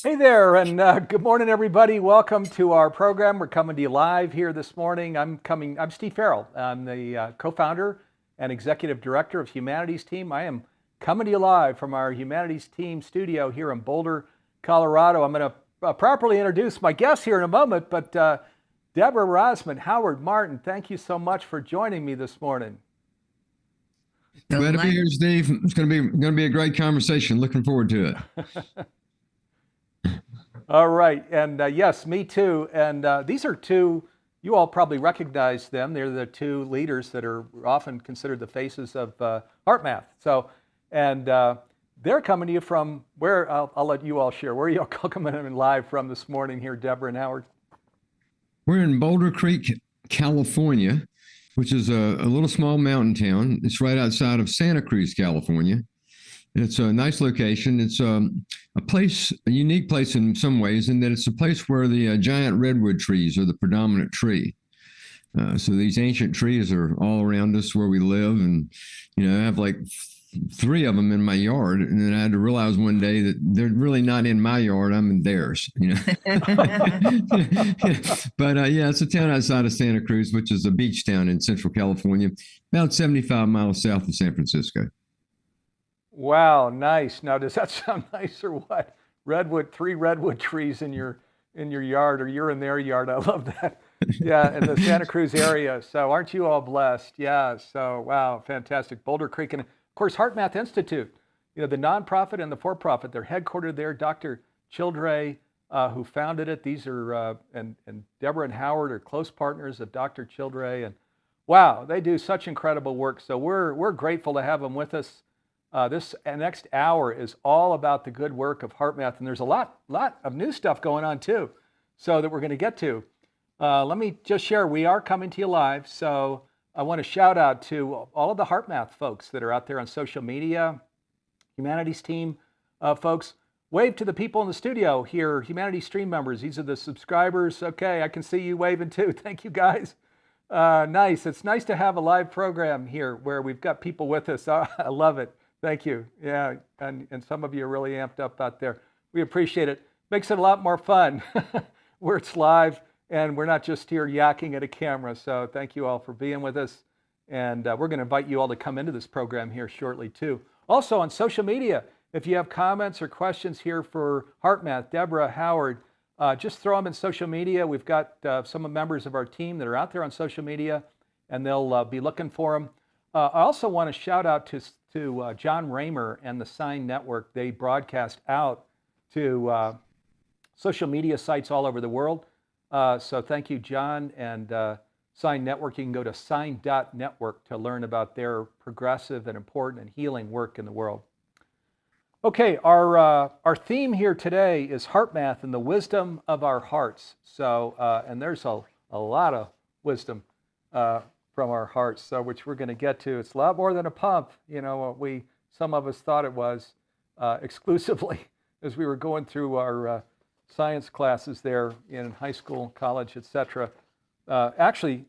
Hey there, and good morning, everybody. Welcome to our program. We're coming to you live here this morning. I'm Steve Farrell. I'm the co-founder and executive director of Humanities Team. I am coming to you live from our Humanities Team studio here in Boulder, Colorado. I'm going to properly introduce my guests here in a moment, but Deborah Rozman, Howard Martin, thank you so much for joining me this morning. Glad to be here, Steve. It's going to be a great conversation. Looking forward to it. All right, and yes, me too. And these are two, you all probably recognize them. They're the two leaders that are often considered the faces of HeartMath. So, and they're coming to you from where, I'll let you all share. Where are you all coming in live from this morning here, Deborah and Howard? We're in Boulder Creek, California, which is a little small mountain town. It's right outside of Santa Cruz, California. It's a nice location. It's a unique place in some ways, in that it's a place where the giant redwood trees are the predominant tree. So these ancient trees are all around us where we live, and I have like 3 of them in my yard, and then I had to realize one day that they're really not in my yard; I'm in theirs. But yeah, it's a town outside of Santa Cruz, which is a beach town in Central California, about 75 miles south of San Francisco. Wow, nice. Now, does that sound nice or what? 3 redwood trees in your yard, or you're in their yard. I love that. Yeah, in the Santa Cruz area. So aren't you all blessed? Yeah, so wow, fantastic. Boulder Creek, and of course, HeartMath Institute, the nonprofit and the for-profit, they're headquartered there. Dr. Childre, who founded it, these are, and Deborah and Howard are close partners of Dr. Childre, and wow, they do such incredible work. So we're grateful to have them with us. This next hour is all about the good work of HeartMath, and there's a lot of new stuff going on too, so that we're going to get to. Let me just share, we are coming to you live, so I want to shout out to all of the HeartMath folks that are out there on social media, Humanities Team folks. Wave to the people in the studio here, Humanities Stream members. These are the subscribers. Okay, I can see you waving too. Thank you, guys. Nice. It's nice to have a live program here where we've got people with us. I love it. Thank you. Yeah, and some of you are really amped up out there. We appreciate it. Makes it a lot more fun where it's live and we're not just here yakking at a camera. So thank you all for being with us. And we're going to invite you all to come into this program here shortly too. Also on social media, if you have comments or questions here for HeartMath, Deborah, Howard, just throw them in social media. We've got some members of our team that are out there on social media, and they'll be looking for them. I also want to shout out to John Raymer and the Sign Network. They broadcast out to social media sites all over the world. So thank you, John, and Sign Network. You can go to sign.network to learn about their progressive and important and healing work in the world. Okay, our theme here today is HeartMath and the wisdom of our hearts. So, and there's a lot of wisdom from our hearts, so which we're going to get to. It's a lot more than a pump, what some of us thought it was exclusively as we were going through our science classes there in high school, college, etc. Actually,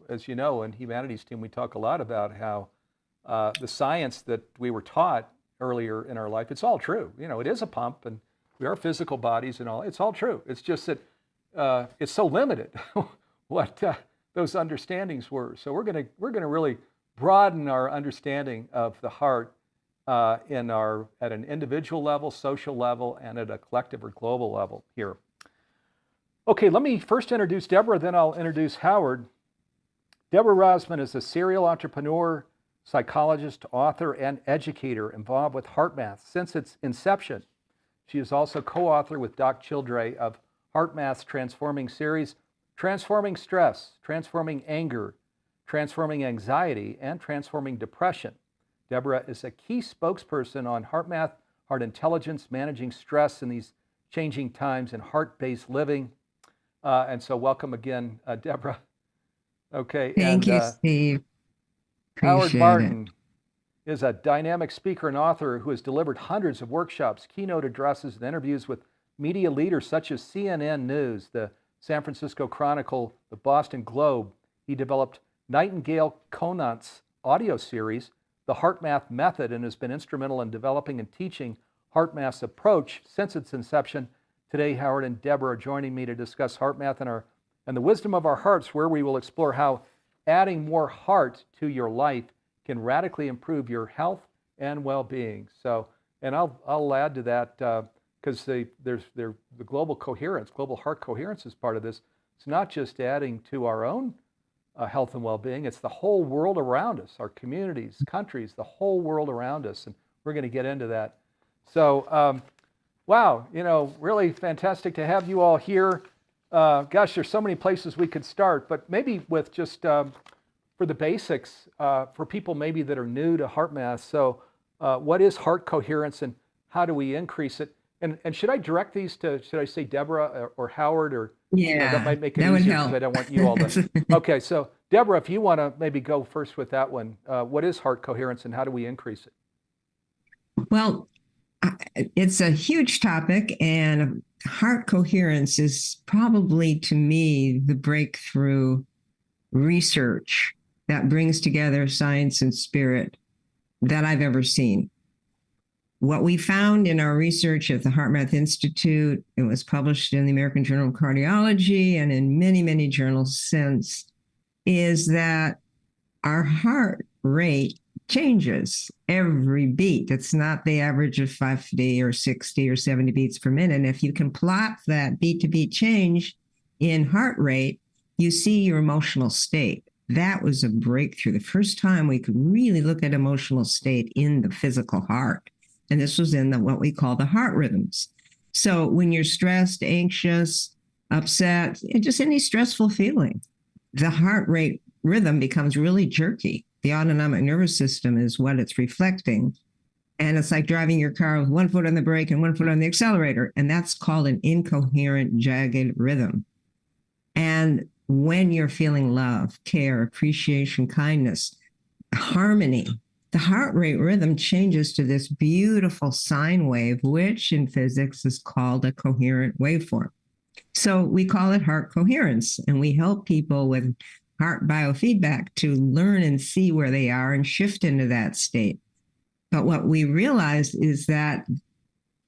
as you know, in Humanities Team, we talk a lot about how the science that we were taught earlier in our life, it's all true. It is a pump, and we are physical bodies and all. It's all true. It's just that it's so limited what those understandings were. So we're going to really broaden our understanding of the heart at an individual level, social level, and at a collective or global level here. Okay, let me first introduce Deborah, then I'll introduce Howard. Deborah Rozman is a serial entrepreneur, psychologist, author, and educator involved with HeartMath since its inception. She is also co-author with Doc Childre of HeartMath's transforming series, Transforming Stress, Transforming Anger, Transforming Anxiety, and Transforming Depression. Deborah is a key spokesperson on HeartMath, Heart Intelligence, Managing Stress in these changing times, and heart-based living. And so welcome again, Deborah. Okay. Thank you, Steve. Howard Martin is a dynamic speaker and author who has delivered hundreds of workshops, keynote addresses, and interviews with media leaders such as CNN News, the San Francisco Chronicle, the Boston Globe. He developed Nightingale Conant's audio series, The HeartMath Method, and has been instrumental in developing and teaching HeartMath's approach since its inception. Today, Howard and Deborah are joining me to discuss HeartMath and the wisdom of our hearts, where we will explore how adding more heart to your life can radically improve your health and well-being. So, and I'll add to that because the global coherence, global heart coherence is part of this. It's not just adding to our own health and well-being, it's the whole world around us, our communities, countries, the whole world around us, and we're going to get into that. So, wow, really fantastic to have you all here. Gosh, there's so many places we could start, but maybe with just for the basics, for people maybe that are new to HeartMath. So what is heart coherence and how do we increase it? And should I direct these to, should I say Deborah or Howard, or that might make it that would easier help. because I don't want you all to. Okay, so Deborah, if you want to maybe go first with that one, what is heart coherence and how do we increase it? Well, it's a huge topic, and heart coherence is probably, to me, the breakthrough research that brings together science and spirit that I've ever seen. What we found in our research at the HeartMath Institute, it was published in the American Journal of Cardiology and in many, many journals since, is that our heart rate changes every beat. It's not the average of 50 or 60 or 70 beats per minute. And if you can plot that beat to beat change in heart rate, you see your emotional state. That was a breakthrough. The first time we could really look at emotional state in the physical heart. And this was in what we call the heart rhythms. So when you're stressed, anxious, upset, just any stressful feeling, the heart rate rhythm becomes really jerky. The autonomic nervous system is what it's reflecting. And it's like driving your car with one foot on the brake and one foot on the accelerator. And that's called an incoherent, jagged rhythm. And when you're feeling love, care, appreciation, kindness, harmony, the heart rate rhythm changes to this beautiful sine wave, which in physics is called a coherent waveform. So we call it heart coherence, and we help people with heart biofeedback to learn and see where they are and shift into that state. But what we realized is that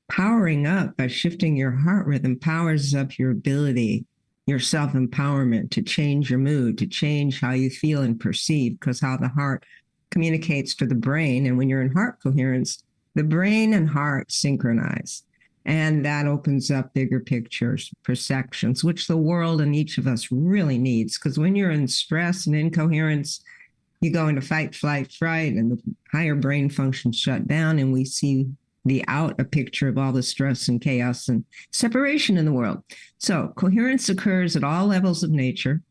powering up by shifting your heart rhythm powers up your ability, your self-empowerment to change your mood, to change how you feel and perceive, because how the heart communicates to the brain. And when you're in heart coherence, the brain and heart synchronize. And that opens up bigger pictures, perceptions, which the world and each of us really needs. Because when you're in stress and incoherence, you go into fight, flight, fright, and the higher brain functions shut down. And we see a picture of all the stress and chaos and separation in the world. So coherence occurs at all levels of nature: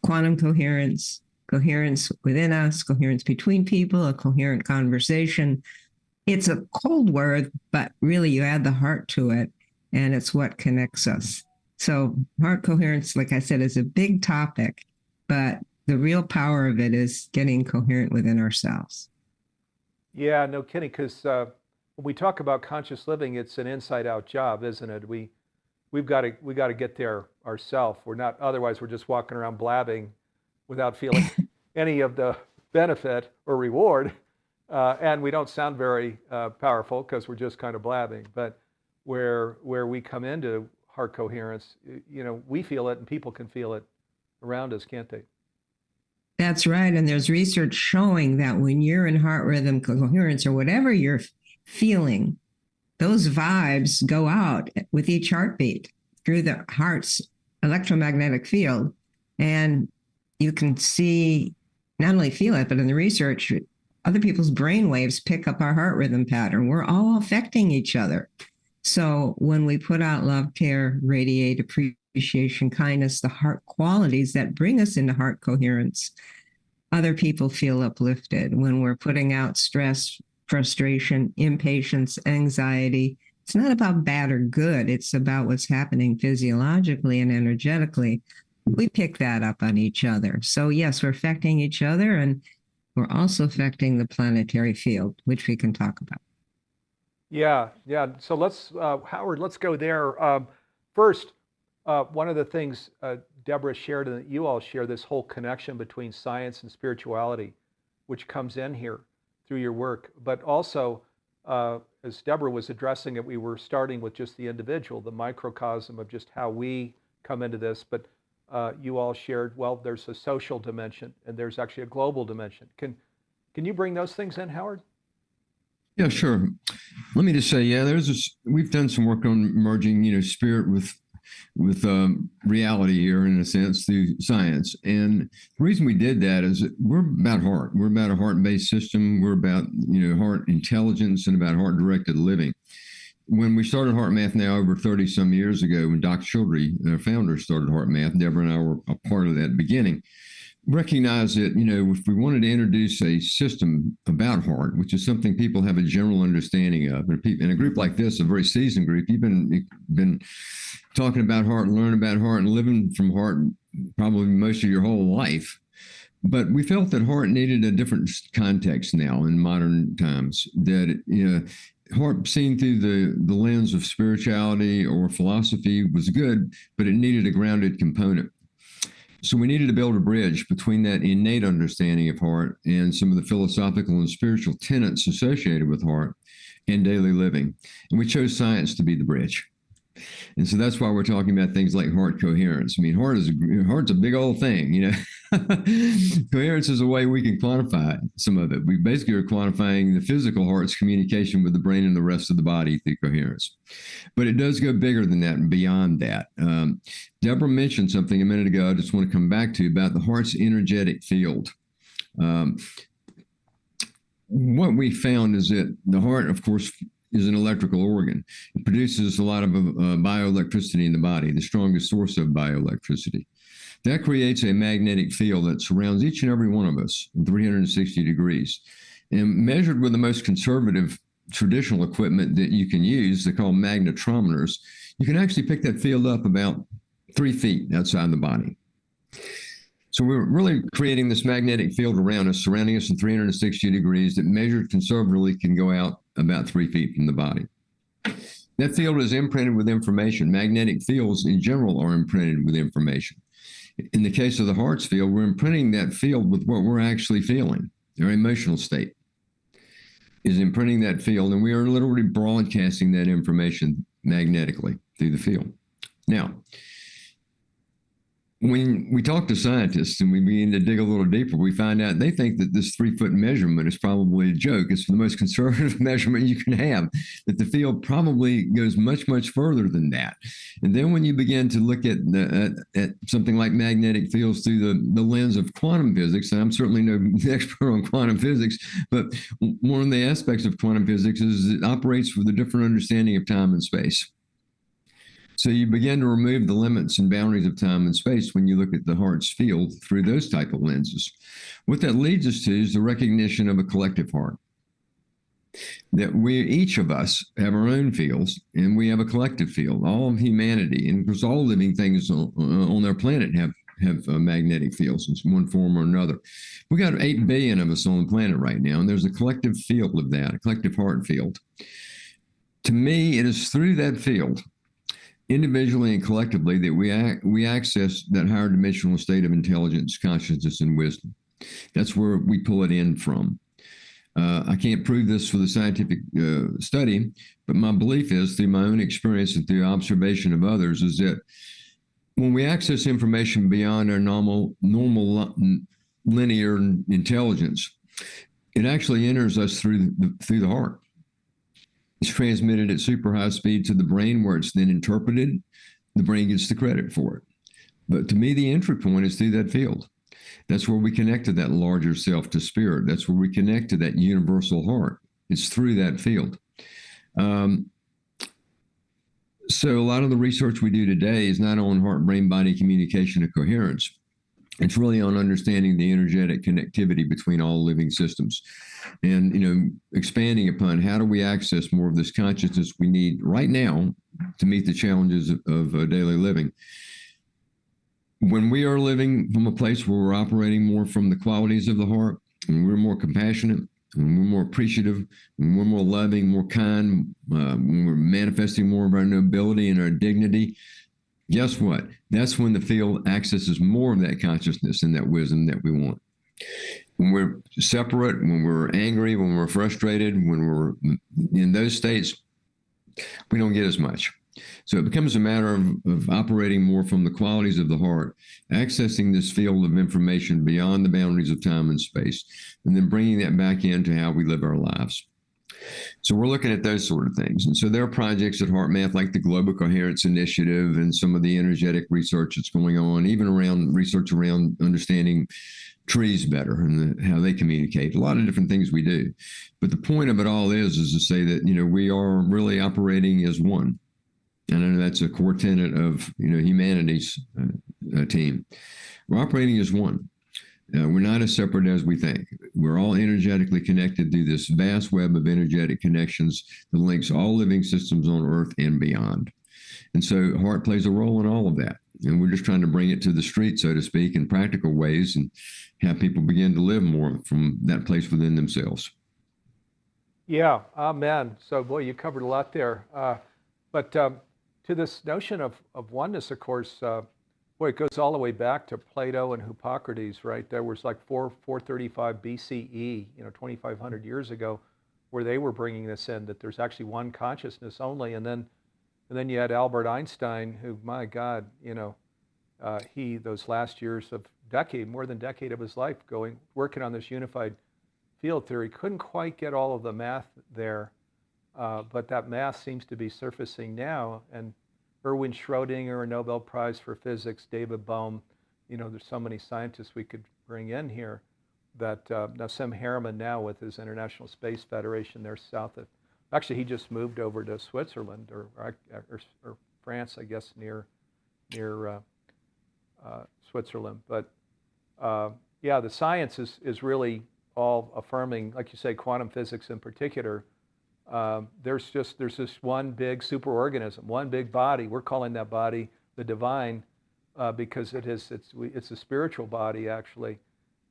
quantum coherence, coherence within us, coherence between people, a coherent conversation. It's a cold word, but really you add the heart to it, and it's what connects us. So heart coherence, like I said, is a big topic, but the real power of it is getting coherent within ourselves. Yeah, no kidding, because when we talk about conscious living, it's an inside-out job, isn't it? We got to get there ourselves. Otherwise we're just walking around blabbing without feeling any of the benefit or reward. And we don't sound very powerful because we're just kind of blabbing. But where we come into heart coherence, we feel it and people can feel it around us, can't they? That's right. And there's research showing that when you're in heart rhythm coherence or whatever you're feeling, those vibes go out with each heartbeat through the heart's electromagnetic field. And you can see, not only feel it, but in the research, other people's brain waves pick up our heart rhythm pattern. We're all affecting each other. So when we put out love, care, radiate appreciation, kindness, the heart qualities that bring us into heart coherence, other people feel uplifted. When we're putting out stress, frustration, impatience, anxiety, it's not about bad or good. It's about what's happening physiologically and energetically. We pick that up on each other. So yes, we're affecting each other, and we're also affecting the planetary field, which we can talk about. Yeah. So Howard, let's go there. First, one of the things Deborah shared and that you all share, this whole connection between science and spirituality, which comes in here through your work, but also as Deborah was addressing it, we were starting with just the individual, the microcosm of just how we come into this. But you all shared, well, there's a social dimension and there's actually a global dimension. Can you bring those things in, Howard? Yeah, sure. Let me just say, yeah, we've done some work on merging, spirit with reality here in a sense through science. And the reason we did that is that we're about heart. We're about a heart-based system. We're about, heart intelligence and about heart-directed living. When we started HeartMath now over 30 some years ago, when Doc Childry, our founder, started HeartMath, Deborah and I were a part of that beginning, recognize that, if we wanted to introduce a system about heart, which is something people have a general understanding of, and in a group like this, a very seasoned group, you've been talking about heart and learning about heart and living from heart probably most of your whole life. But we felt that heart needed a different context now in modern times, that heart seen through the lens of spirituality or philosophy was good, but it needed a grounded component. So we needed to build a bridge between that innate understanding of heart and some of the philosophical and spiritual tenets associated with heart and daily living. And we chose science to be the bridge. And so that's why we're talking about things like heart coherence. I mean, heart's a big old thing, Coherence is a way we can quantify some of it. We basically are quantifying the physical heart's communication with the brain and the rest of the body through coherence. But it does go bigger than that and beyond that. Deborah mentioned something a minute ago I just want to come back to about the heart's energetic field. What we found is that the heart, of course, is an electrical organ. It produces a lot of bioelectricity in the body, the strongest source of bioelectricity. That creates a magnetic field that surrounds each and every one of us in 360 degrees. And measured with the most conservative traditional equipment that you can use, they're called magnetometers, you can actually pick that field up about 3 feet outside the body. So we're really creating this magnetic field around us, surrounding us in 360 degrees that measured conservatively can go out about 3 feet from the body. That field is imprinted with information. Magnetic fields in general are imprinted with information. In the case of the heart's field, we're imprinting that field with what we're actually feeling. Our emotional state is imprinting that field, and we are literally broadcasting that information magnetically through the field. Now, when we talk to scientists and we begin to dig a little deeper, we find out they think that this 3-foot measurement is probably a joke. It's the most conservative measurement you can have, that the field probably goes much, much further than that. And then when you begin to look at something like magnetic fields through the lens of quantum physics, and I'm certainly no expert on quantum physics, but one of the aspects of quantum physics is it operates with a different understanding of time and space. So you begin to remove the limits and boundaries of time and space when you look at the heart's field through those type of lenses. What that leads us to is the recognition of a collective heart. That each of us have our own fields, and we have a collective field, all of humanity. And of course, all living things on our planet have magnetic fields in one form or another. We got 8 billion of us on the planet right now, and there's a collective field of that, a collective heart field. To me, it is through that field, individually and collectively, that we access that higher dimensional state of intelligence, consciousness, and wisdom. That's where we pull it in from. I can't prove this with a scientific study, but my belief is, through my own experience and through observation of others, is that when we access information beyond our normal linear intelligence, it actually enters us through the heart. It's transmitted at super high speed to the brain, where it's then interpreted. The brain gets the credit for it. But to me, the entry point is through that field. That's where we connect to that larger self, to spirit. That's where we connect to that universal heart. It's through that field. So a lot of the research we do today is not on heart-brain-body communication and coherence. It's really on understanding the energetic connectivity between all living systems, and expanding upon how do we access more of this consciousness we need right now to meet the challenges of daily living. When we are living from a place where we're operating more from the qualities of the heart, and we're more compassionate, when we're more appreciative, when we're more loving, more kind, when we're manifesting more of our nobility and our dignity, guess what? That's when the field accesses more of that consciousness and that wisdom that we want. When we're separate, when we're angry, when we're frustrated, when we're in those states, we don't get as much. So it becomes a matter of operating more from the qualities of the heart, accessing this field of information beyond the boundaries of time and space, and then bringing that back into how we live our lives. So we're looking at those sort of things. And so there are projects at HeartMath like the Global Coherence Initiative and some of the energetic research that's going on, even around research around understanding trees better and how they communicate. A lot of different things we do. But the point of it all is to say that, we are really operating as one. And I know that's a core tenet of, humanity's team. We're operating as one. We're not as separate as we think. We're all energetically connected through this vast web of energetic connections that links all living systems on Earth and beyond. And so heart plays a role in all of that. And we're just trying to bring it to the street, so to speak, in practical ways and have people begin to live more from that place within themselves. Yeah, amen. So, boy, you covered a lot there. But to this notion of oneness, of course, boy, it goes all the way back to Plato and Hippocrates, right? There was like 435 BCE, 2,500 years ago, where they were bringing this in, that there's actually one consciousness only. And then you had Albert Einstein, who, my God, he, those last years of more than a decade of his life working on this unified field theory, couldn't quite get all of the math there. But that math seems to be surfacing now. And Erwin Schrödinger, a Nobel Prize for Physics, David Bohm, there's so many scientists we could bring in here that Nassim Haramein now with his International Space Federation, they're south of, actually he just moved over to Switzerland or France, I guess, near Switzerland. But yeah, the science is really all affirming, like you say, quantum physics in particular. There's this one big superorganism, one big body. We're calling that body the divine because it's a spiritual body actually.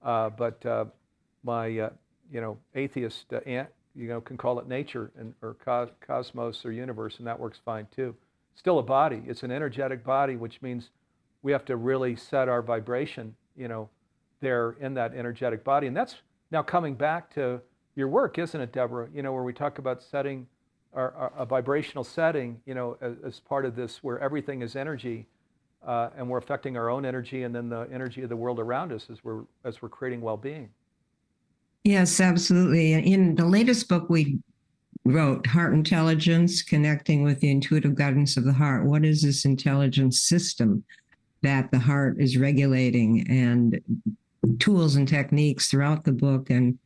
But my atheist aunt can call it nature or cosmos or universe, and that works fine too. Still a body. It's an energetic body, which means we have to really set our vibration, there in that energetic body, and that's now coming back to your work, isn't it, Deborah? Where we talk about setting a vibrational setting, as part of this, where everything is energy, and we're affecting our own energy and then the energy of the world around us as we're creating well-being. Yes, absolutely. In the latest book we wrote, Heart Intelligence, Connecting with the Intuitive Guidance of the Heart, what is this intelligence system that the heart is regulating, and tools and techniques throughout the book and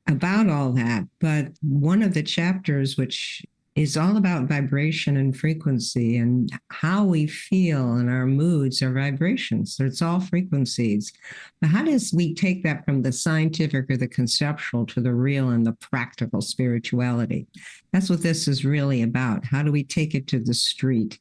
about all that. But one of the chapters, which is all about vibration and frequency and how we feel and our moods are vibrations. So it's all frequencies. But how does we take that from the scientific or the conceptual to the real and the practical spirituality? That's what this is really about. How do we take it to the street?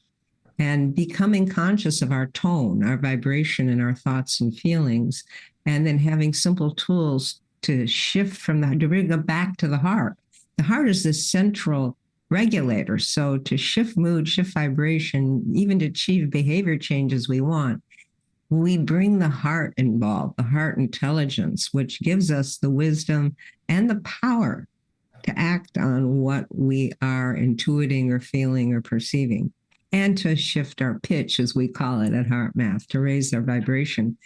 And becoming conscious of our tone, our vibration, and our thoughts and feelings, and then having simple tools to shift from that, to bring it back to the heart. The heart is the central regulator. So to shift mood, shift vibration, even to achieve behavior changes we want, we bring the heart involved, the heart intelligence, which gives us the wisdom and the power to act on what we are intuiting or feeling or perceiving, and to shift our pitch, as we call it at HeartMath, to raise our vibration.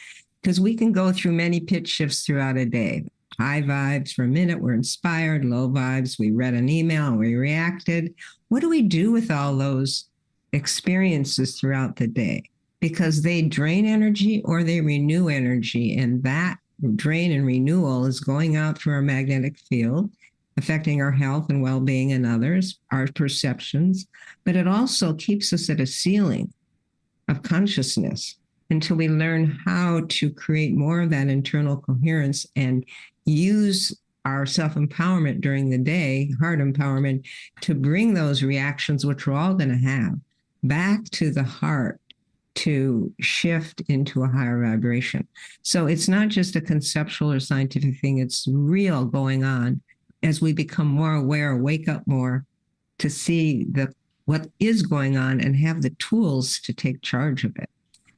Because we can go through many pitch shifts throughout a day. High vibes for a minute, we're inspired. Low vibes, we read an email and we reacted. What do we do with all those experiences throughout the day? Because they drain energy or they renew energy. And that drain and renewal is going out through our magnetic field, affecting our health and well-being and others, our perceptions. But it also keeps us at a ceiling of consciousness until we learn how to create more of that internal coherence and use our self-empowerment during the day, heart empowerment, to bring those reactions, which we're all going to have, back to the heart to shift into a higher vibration. So it's not just a conceptual or scientific thing, it's real going on as we become more aware, wake up more to see what is going on and have the tools to take charge of it.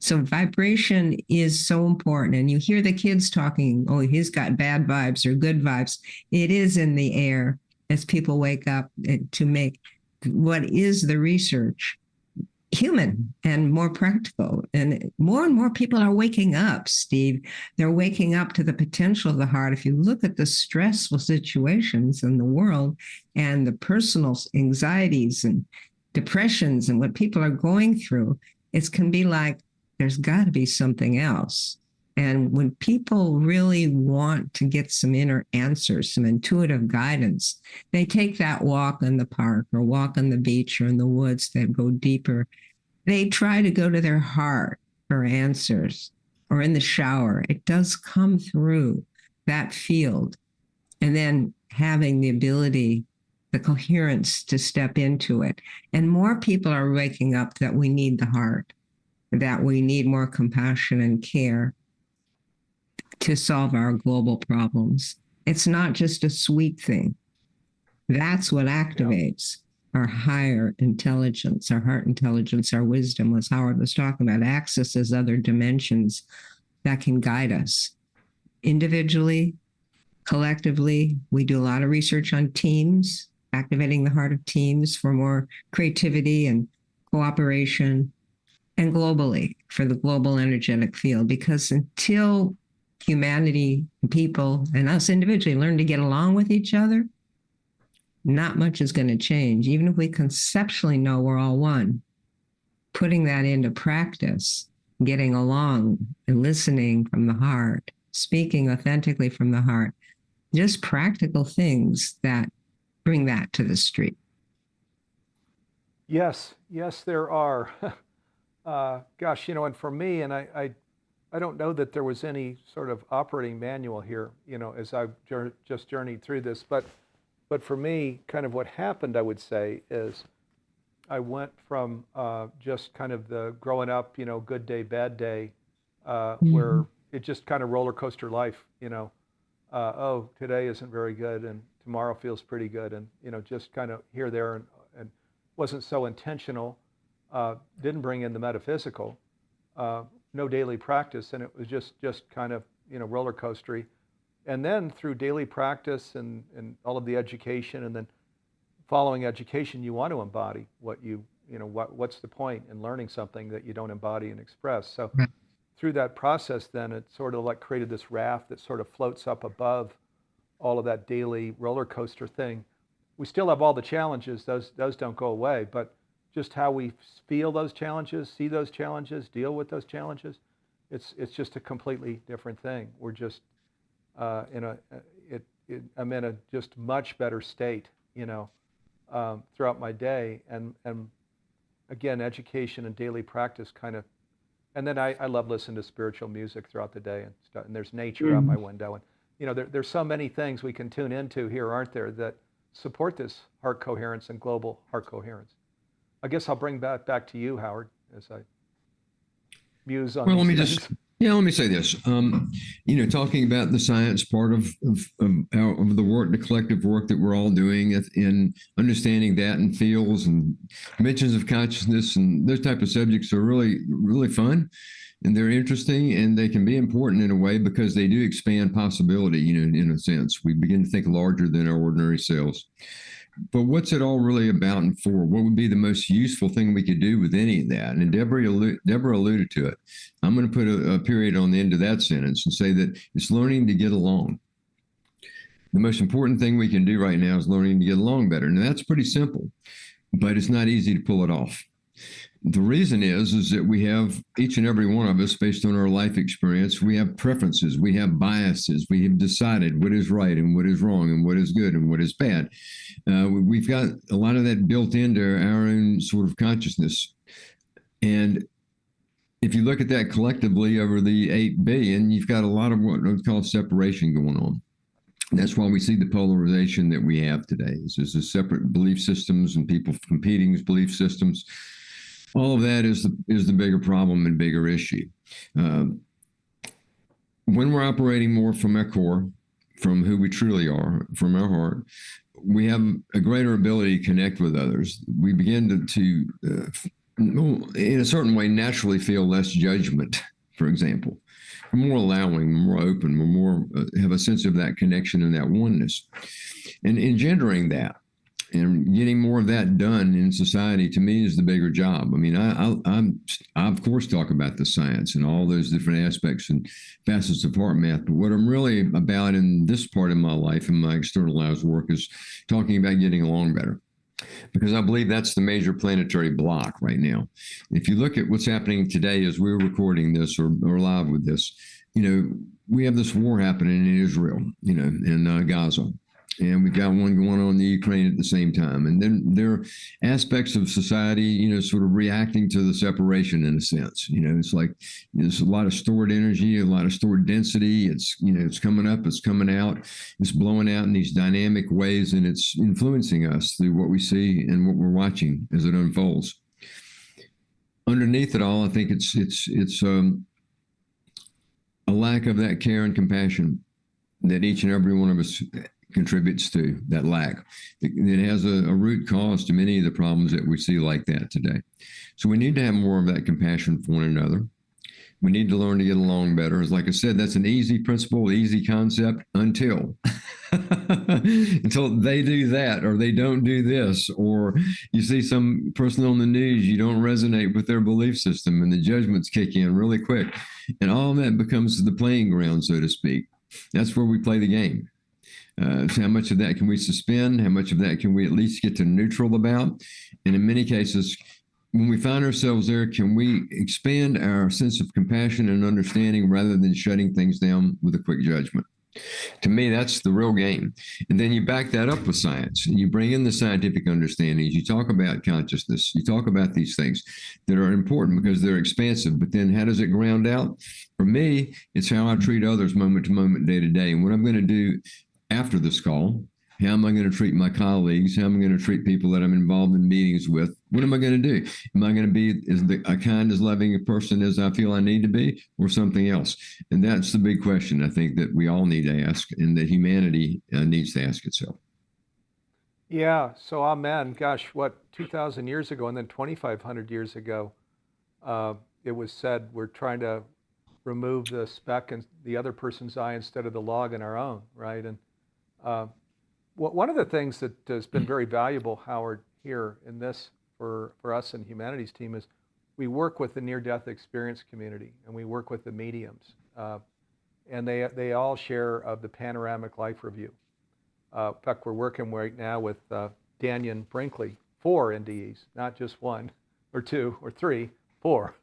So vibration is so important. And you hear the kids talking, oh, he's got bad vibes or good vibes. It is in the air as people wake up to make what is the research human and more practical. And more people are waking up, Steve. They're waking up to the potential of the heart. If you look at the stressful situations in the world and the personal anxieties and depressions and what people are going through, it can be like, there's got to be something else. And when people really want to get some inner answers, some intuitive guidance, they take that walk in the park or walk on the beach or in the woods that go deeper. They try to go to their heart for answers, or in the shower. It does come through that field. And then having the ability, the coherence to step into it. And more people are waking up that we need the heart, that we need more compassion and care to solve our global problems. It's not just a sweet thing. That's what activates our higher intelligence, our heart intelligence, our wisdom, as Howard was talking about, accesses other dimensions that can guide us individually, collectively. We do a lot of research on teams, activating the heart of teams for more creativity and cooperation, and globally for the global energetic field, because until humanity, people, and us individually learn to get along with each other, not much is going to change. Even if we conceptually know we're all one, putting that into practice, getting along and listening from the heart, speaking authentically from the heart, just practical things that bring that to the street. Yes, there are. Gosh, and for me, and I don't know that there was any sort of operating manual here, as I've just journeyed through this, but for me, kind of what happened, I would say, is I went from just kind of the growing up, good day, bad day, where it just kind of roller coaster life, oh, today isn't very good and tomorrow feels pretty good, and just kind of here, there, and wasn't so intentional. Didn't bring in the metaphysical, no daily practice, and it was just kind of roller coastery. And then through daily practice and all of the education, and then following education, you want to embody what what's the point in learning something that you don't embody and express. So through that process, then it sort of like created this raft that sort of floats up above all of that daily roller coaster thing. We still have all the challenges; those don't go away, but just how we feel those challenges, see those challenges, deal with those challenges, it's just a completely different thing. We're just I'm in a just much better state, throughout my day, and again, education and daily practice kind of, and then I love listening to spiritual music throughout the day and stuff, and there's nature out my window, and there's so many things we can tune into here, aren't there, that support this heart coherence and global heart coherence. I guess I'll bring back to you, Howard, as I muse on. Well, let me say this. Talking about the science part of the work, the collective work that we're all doing in understanding that and feels and dimensions of consciousness and those type of subjects are really, really fun, and they're interesting, and they can be important in a way because they do expand possibility. In a sense, we begin to think larger than our ordinary selves. But what's it all really about and for? What would be the most useful thing we could do with any of that? And Deborah alluded to it. I'm going to put a period on the end of that sentence and say that it's learning to get along. The most important thing we can do right now is learning to get along better. And that's pretty simple, but it's not easy to pull it off. The reason is that we have, each and every one of us, based on our life experience, we have preferences, we have biases, we have decided what is right and what is wrong and what is good and what is bad. We've got a lot of that built into our own sort of consciousness. And if you look at that collectively over the 8 billion, you've got a lot of what we call separation going on. And that's why we see the polarization that we have today. There's a separate belief systems and people competing with belief systems. All of that is the bigger problem and bigger issue. When we're operating more from our core, from who we truly are, from our heart, we have a greater ability to connect with others. We begin to in a certain way, naturally feel less judgment, for example. We're more allowing, more open, we're more have a sense of that connection and that oneness. And engendering that and getting more of that done in society, to me, is the bigger job. I mean, I of course talk about the science and all those different aspects and facets of HeartMath, but what I'm really about in this part of my life and my externalized work is talking about getting along better, because I believe that's the major planetary block right now. If you look at what's happening today as we're recording this or live with this, we have this war happening in Israel, in Gaza. And we've got one going on in the Ukraine at the same time. And then there are aspects of society, sort of reacting to the separation in a sense. It's like there's a lot of stored energy, a lot of stored density. It's coming up, it's coming out, it's blowing out in these dynamic ways, and it's influencing us through what we see and what we're watching as it unfolds. Underneath it all, I think it's a lack of that care and compassion that each and every one of us contributes to, that lack. It has a root cause to many of the problems that we see like that today. So we need to have more of that compassion for one another. We need to learn to get along better. As like I said, that's an easy principle, easy concept until they do that, or they don't do this, or you see some person on the news, you don't resonate with their belief system, and the judgments kick in really quick. And all of that becomes the playing ground, so to speak. That's where we play the game. So how much of that can we suspend? How much of that can we at least get to neutral about? And in many cases, when we find ourselves there, can we expand our sense of compassion and understanding rather than shutting things down with a quick judgment? To me, that's the real game. And then you back that up with science, and you bring in the scientific understandings. You talk about consciousness. You talk about these things that are important because they're expansive. But then how does it ground out? For me, it's how I treat others moment to moment, day to day. And what I'm going to do after this call, how am I going to treat my colleagues? How am I going to treat people that I'm involved in meetings with? What am I going to do? Am I going to be a kind, as loving a person as I feel I need to be, or something else? And that's the big question I think that we all need to ask, and that humanity needs to ask itself. Yeah, so amen. Gosh, 2,000 years ago and then 2,500 years ago, it was said we're trying to remove the speck in the other person's eye instead of the log in our own, right? And one of the things that has been very valuable, Howard, here in this for us and Humanities team is we work with the near-death experience community, and we work with the mediums, and they all share of the panoramic life review. In fact, we're working right now with Danyon Brinkley, 4 NDEs, not just 1 or 2 or 3, 4,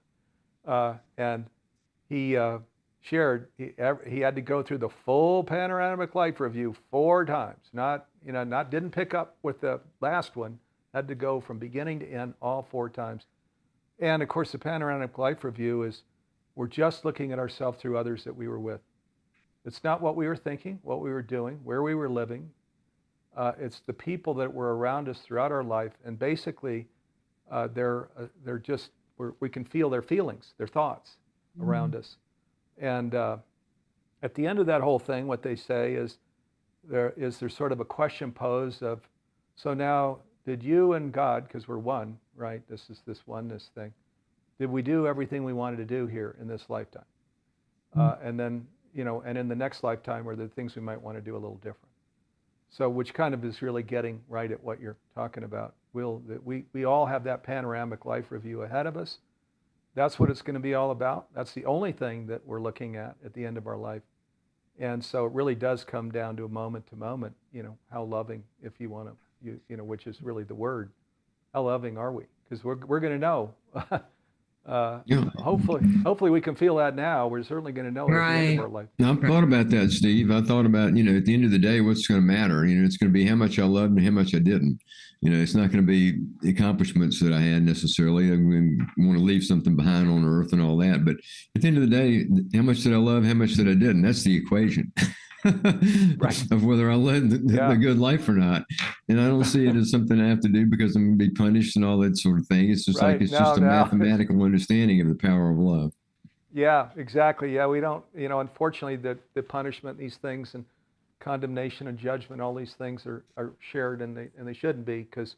and he shared he had to go through the full panoramic life review 4 times. Not didn't pick up with the last one. Had to go from beginning to end all 4 times. And of course, the panoramic life review is we're just looking at ourselves through others that we were with. It's not what we were thinking, what we were doing, where we were living. It's the people that were around us throughout our life, and basically, they're just we can feel their feelings, their thoughts around us. And at the end of that whole thing, what they say is there's sort of a question posed of, so now did you and God, because we're one, right? This is this oneness thing. Did we do everything we wanted to do here in this lifetime? And then, and in the next lifetime, are there things we might want to do a little different? So which kind of is really getting right at what you're talking about. We all have that panoramic life review ahead of us. That's what it's going to be all about. That's the only thing that we're looking at the end of our life. And so it really does come down to a moment to moment, how loving, if you want to, which is really the word, how loving are we? Because we're going to know. Hopefully we can feel that now. We're certainly going to know it at the end of our life. Now, I've thought about that, Steve. I thought about, at the end of the day, what's going to matter? It's going to be how much I loved and how much I didn't. It's not going to be the accomplishments that I had necessarily. I want to leave something behind on earth and all that. But at the end of the day, how much did I love? How much did I didn't? That's the equation. Right. Of whether I led the good life or not. And I don't see it as something I have to do because I'm going to be punished and all that sort of thing. It's just like just a mathematical understanding of the power of love. Yeah, exactly. Yeah, we don't, unfortunately, the punishment, these things, and condemnation and judgment, all these things are shared, and they shouldn't be, because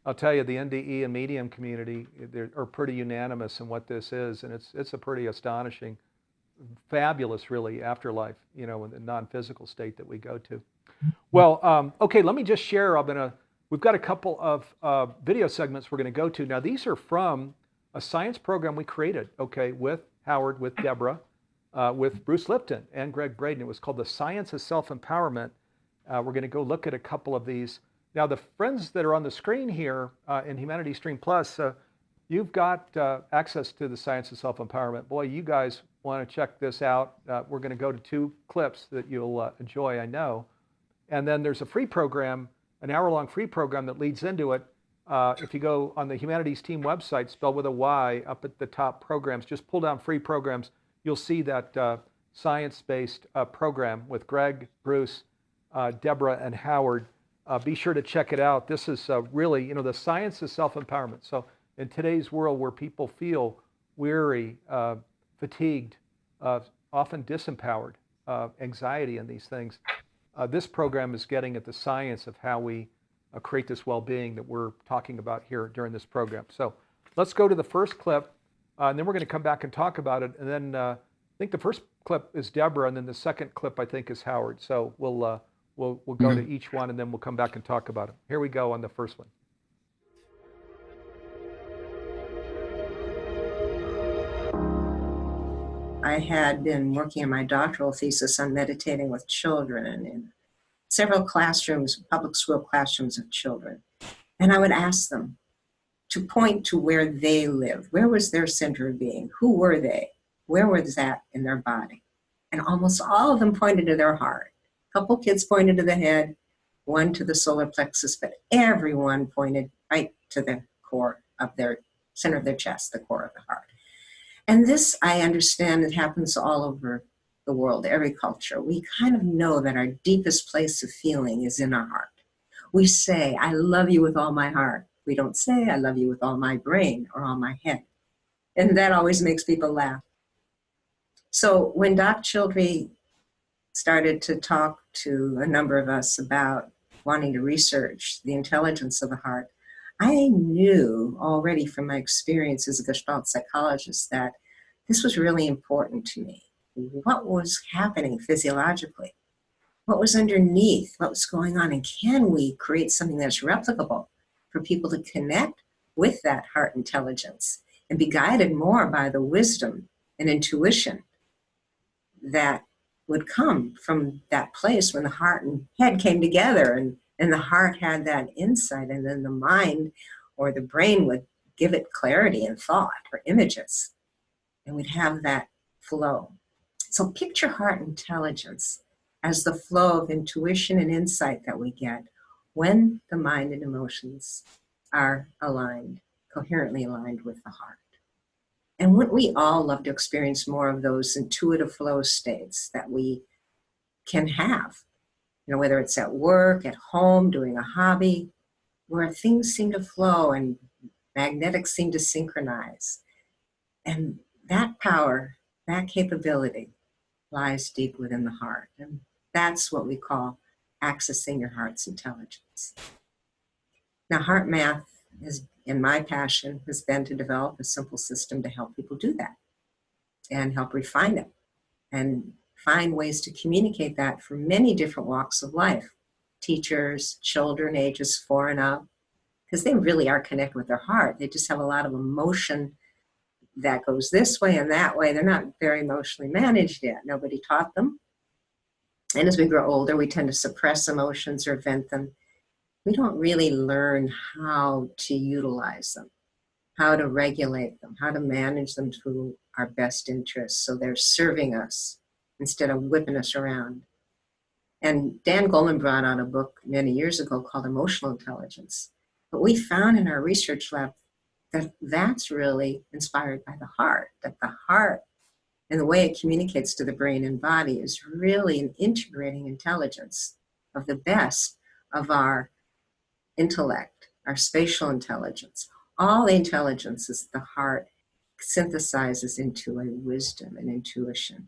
I'll tell you, the NDE and medium community are pretty unanimous in what this is, and it's a pretty astonishing, fabulous, really, afterlife, in the non-physical state that we go to. Well, okay, let me just share. We've got a couple of video segments we're going to go to. Now, these are from a science program we created, okay, with Howard, with Deborah, with Bruce Lipton and Greg Braden. It was called The Science of Self-Empowerment. We're going to go look at a couple of these. Now, the friends that are on the screen here in Humanity Stream Plus, you've got access to the Science of Self-Empowerment. Boy, you guys want to check this out. We're going to go to 2 clips that you'll enjoy, I know. And then there's a free program, an hour-long free program that leads into it. If you go on the Humanities Team website, spelled with a Y, up at the top, programs, just pull down free programs. You'll see that science-based program with Greg, Bruce, Deborah, and Howard. Be sure to check it out. This is really, the science of self-empowerment. So in today's world where people feel weary, fatigued, often disempowered, anxiety and these things, this program is getting at the science of how we create this well-being that we're talking about here during this program. So let's go to the first clip, and then we're going to come back and talk about it. And then I think the first clip is Deborah, and then the second clip I think is Howard. So we'll go to each one, and then we'll come back and talk about it. Here we go on the first one. I had been working on my doctoral thesis on meditating with children in several classrooms, public school classrooms of children. And I would ask them to point to where they lived. Where was their center of being? Who were they? Where was that in their body? And almost all of them pointed to their heart. A couple kids pointed to the head, one to the solar plexus, but everyone pointed right to the core of their center of their chest, the core of the heart. And this, I understand, it happens all over the world, every culture. We kind of know that our deepest place of feeling is in our heart. We say, I love you with all my heart. We don't say, I love you with all my brain or all my head. And that always makes people laugh. So when Doc Childrey started to talk to a number of us about wanting to research the intelligence of the heart, I knew already from my experience as a Gestalt psychologist that this was really important to me. What was happening physiologically? What was underneath? What was going on? And can we create something that's replicable for people to connect with that heart intelligence and be guided more by the wisdom and intuition that would come from that place when the heart and head came together and the heart had that insight, and then the mind or the brain would give it clarity and thought or images, and we'd have that flow. So picture heart intelligence as the flow of intuition and insight that we get when the mind and emotions are aligned, coherently aligned with the heart. And wouldn't we all love to experience more of those intuitive flow states that we can have? Whether it's at work, at home, doing a hobby, where things seem to flow and magnetics seem to synchronize. And that power, that capability lies deep within the heart. And that's what we call accessing your heart's intelligence. Now, HeartMath and my passion has been to develop a simple system to help people do that and help refine it and find ways to communicate that for many different walks of life. Teachers, children ages 4 and up, because they really are connected with their heart. They just have a lot of emotion that goes this way and that way. They're not very emotionally managed yet. Nobody taught them. And as we grow older, we tend to suppress emotions or vent them. We don't really learn how to utilize them, how to regulate them, how to manage them to our best interests so they're serving us instead of whipping us around. And Dan Goleman brought out a book many years ago called Emotional Intelligence. But we found in our research lab that that's really inspired by the heart, that the heart and the way it communicates to the brain and body is really an integrating intelligence of the best of our intellect, our spatial intelligence. All the intelligences the heart synthesizes into a wisdom and intuition.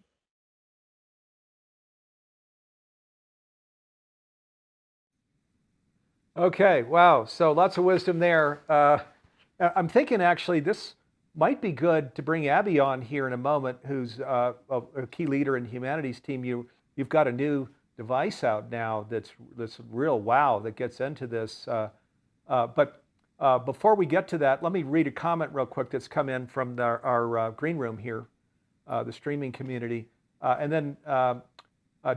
Okay, wow. So lots of wisdom there. I'm thinking actually this might be good to bring Abby on here in a moment, who's a key leader in humanities team. You've got a new device out now that's real wow that gets into this. But before we get to that, let me read a comment real quick that's come in from our green room here, the streaming community, and then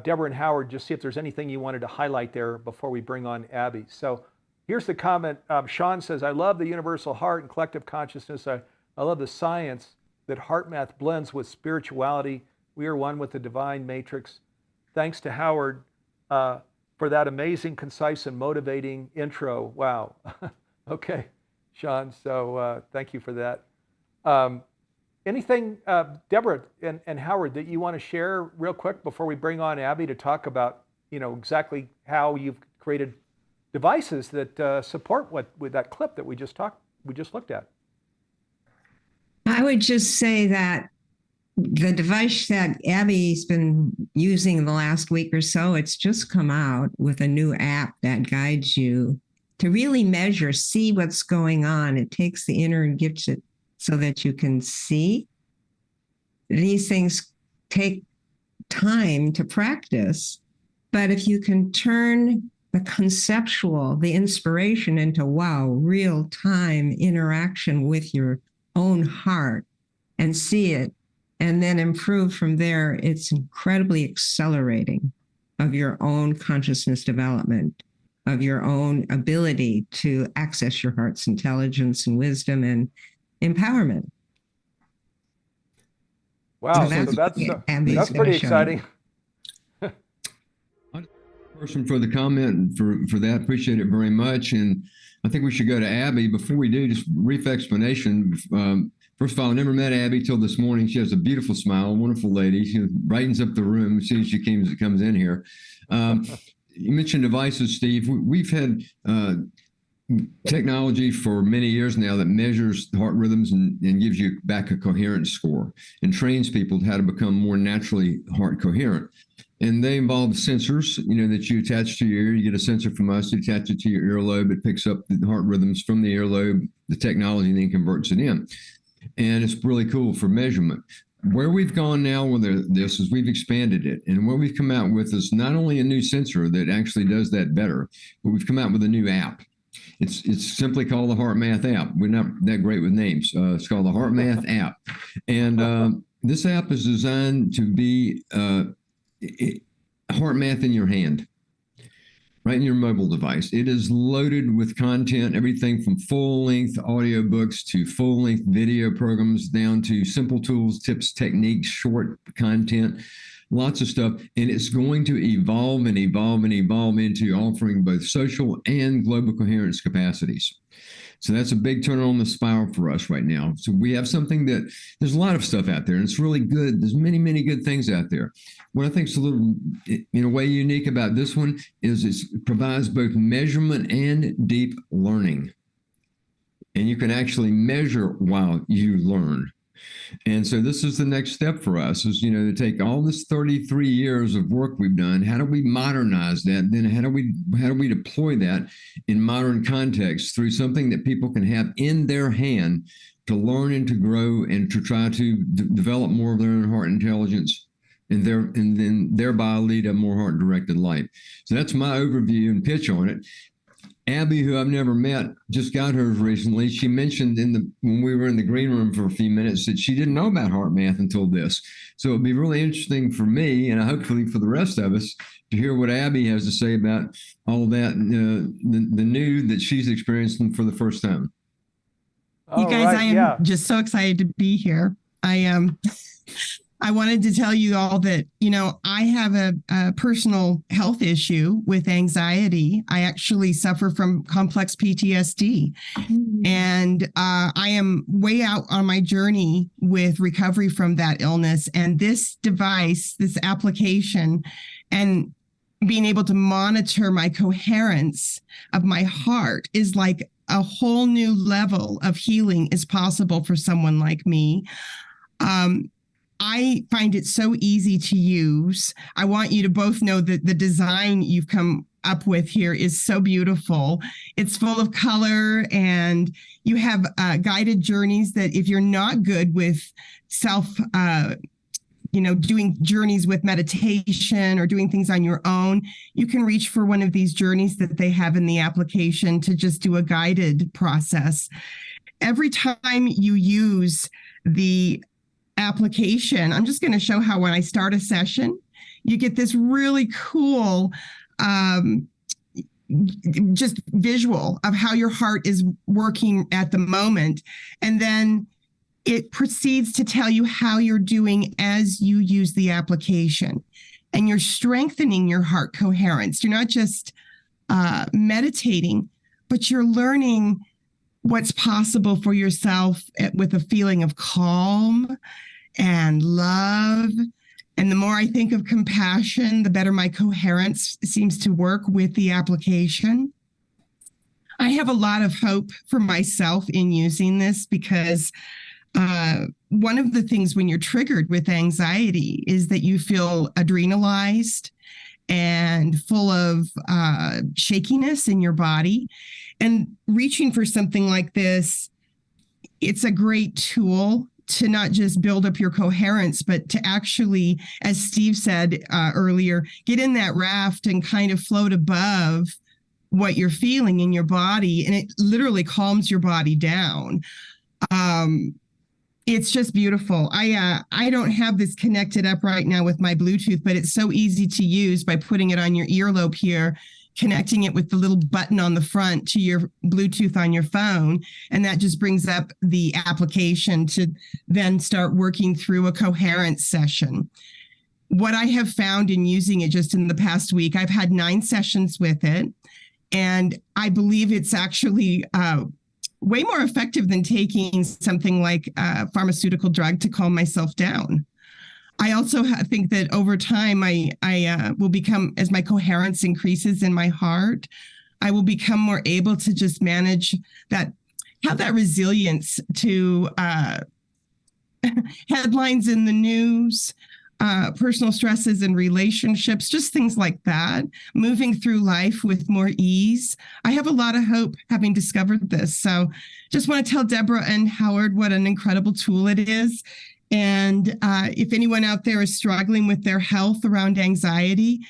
Deborah and Howard, just see if there's anything you wanted to highlight there before we bring on Abby. So here's the comment. Sean says, I love the universal heart and collective consciousness. I love the science that HeartMath blends with spirituality. We are one with the divine matrix. Thanks to Howard for that amazing, concise, and motivating intro. Wow. Okay, Sean, so thank you for that. Anything, Deborah and Howard, that you want to share real quick before we bring on Abby to talk about, exactly how you've created devices that support with that clip that we just looked at? I would just say that the device that Abby's been using the last week or so, it's just come out with a new app that guides you to really measure, see what's going on. It takes the inner and gets it so that you can see. These things take time to practice, but if you can turn the conceptual, the inspiration into, wow, real time interaction with your own heart and see it, and then improve from there, it's incredibly accelerating of your own consciousness development, of your own ability to access your heart's intelligence and wisdom and empowerment. Wow, So that's pretty exciting. Person for the comment for that. Appreciate it very much. And I think we should go to Abby. Before we do, just brief explanation. First of all, I never met Abby till this morning. She has a beautiful smile, wonderful lady. She brightens up the room as soon as she comes in here. You mentioned devices, Steve. We've had technology for many years now that measures heart rhythms and gives you back a coherence score and trains people how to become more naturally heart coherent. And they involve sensors, that you attach to your ear. You get a sensor from us, you attach it to your earlobe. It picks up the heart rhythms from the earlobe, the technology, and then converts it in. And it's really cool for measurement. Where we've gone now with this is we've expanded it. And what we've come out with is not only a new sensor that actually does that better, but we've come out with a new app. It's simply called the HeartMath app. We're not that great with names. It's called the HeartMath app. And this app is designed to be HeartMath in your hand, right in your mobile device. It is loaded with content, everything from full-length audiobooks to full-length video programs down to simple tools, tips, techniques, short content, lots of stuff. And it's going to evolve and evolve and evolve into offering both social and global coherence capacities. So that's a big turn on the spiral for us right now. So we have something that there's a lot of stuff out there, and it's really good. There's many, many good things out there. What I think is a little, in a way, unique about this one is it provides both measurement and deep learning. And you can actually measure while you learn. And so this is the next step for us is, to take all this 33 years of work we've done. How do we modernize that? Then how do we deploy that in modern context through something that people can have in their hand to learn and to grow and to try to develop more of their own heart intelligence and then thereby lead a more heart-directed life. So that's my overview and pitch on it. Abby, who I've never met, just got hers recently. She mentioned when we were in the green room for a few minutes that she didn't know about HeartMath until this. So it'd be really interesting for me and hopefully for the rest of us to hear what Abby has to say about all that, the new that she's experiencing for the first time. You guys, right, I am just so excited to be here. I wanted to tell you all that, I have a personal health issue with anxiety. I actually suffer from complex PTSD. And I am way out on my journey with recovery from that illness. And this device, this application, and being able to monitor my coherence of my heart is like a whole new level of healing is possible for someone like me. I find it so easy to use. I want you to both know that the design you've come up with here is so beautiful. It's full of color, and you have guided journeys that if you're not good with doing journeys with meditation or doing things on your own, you can reach for one of these journeys that they have in the application to just do a guided process. Every time you use the application, I'm just going to show how when I start a session, you get this really cool just visual of how your heart is working at the moment. And then it proceeds to tell you how you're doing as you use the application. And you're strengthening your heart coherence. You're not just meditating, but you're learning what's possible for yourself with a feeling of calm and love. And the more I think of compassion, the better my coherence seems to work with the application. I have a lot of hope for myself in using this because one of the things when you're triggered with anxiety is that you feel adrenalized and full of shakiness in your body. And reaching for something like this, it's a great tool to not just build up your coherence, but to actually, as Steve said earlier, get in that raft and kind of float above what you're feeling in your body. And it literally calms your body down. It's just beautiful. I don't have this connected up right now with my Bluetooth, but it's so easy to use by putting it on your earlobe here, connecting it with the little button on the front to your Bluetooth on your phone. And that just brings up the application to then start working through a coherence session. What I have found in using it just in the past week, I've had 9 sessions with it. And I believe it's actually way more effective than taking something like a pharmaceutical drug to calm myself down. I also think that over time, I will become, as my coherence increases in my heart, I will become more able to just manage that, have that resilience to headlines in the news, personal stresses in relationships, just things like that, moving through life with more ease. I have a lot of hope having discovered this. So just want to tell Deborah and Howard what an incredible tool it is. And if anyone out there is struggling with their health around anxiety,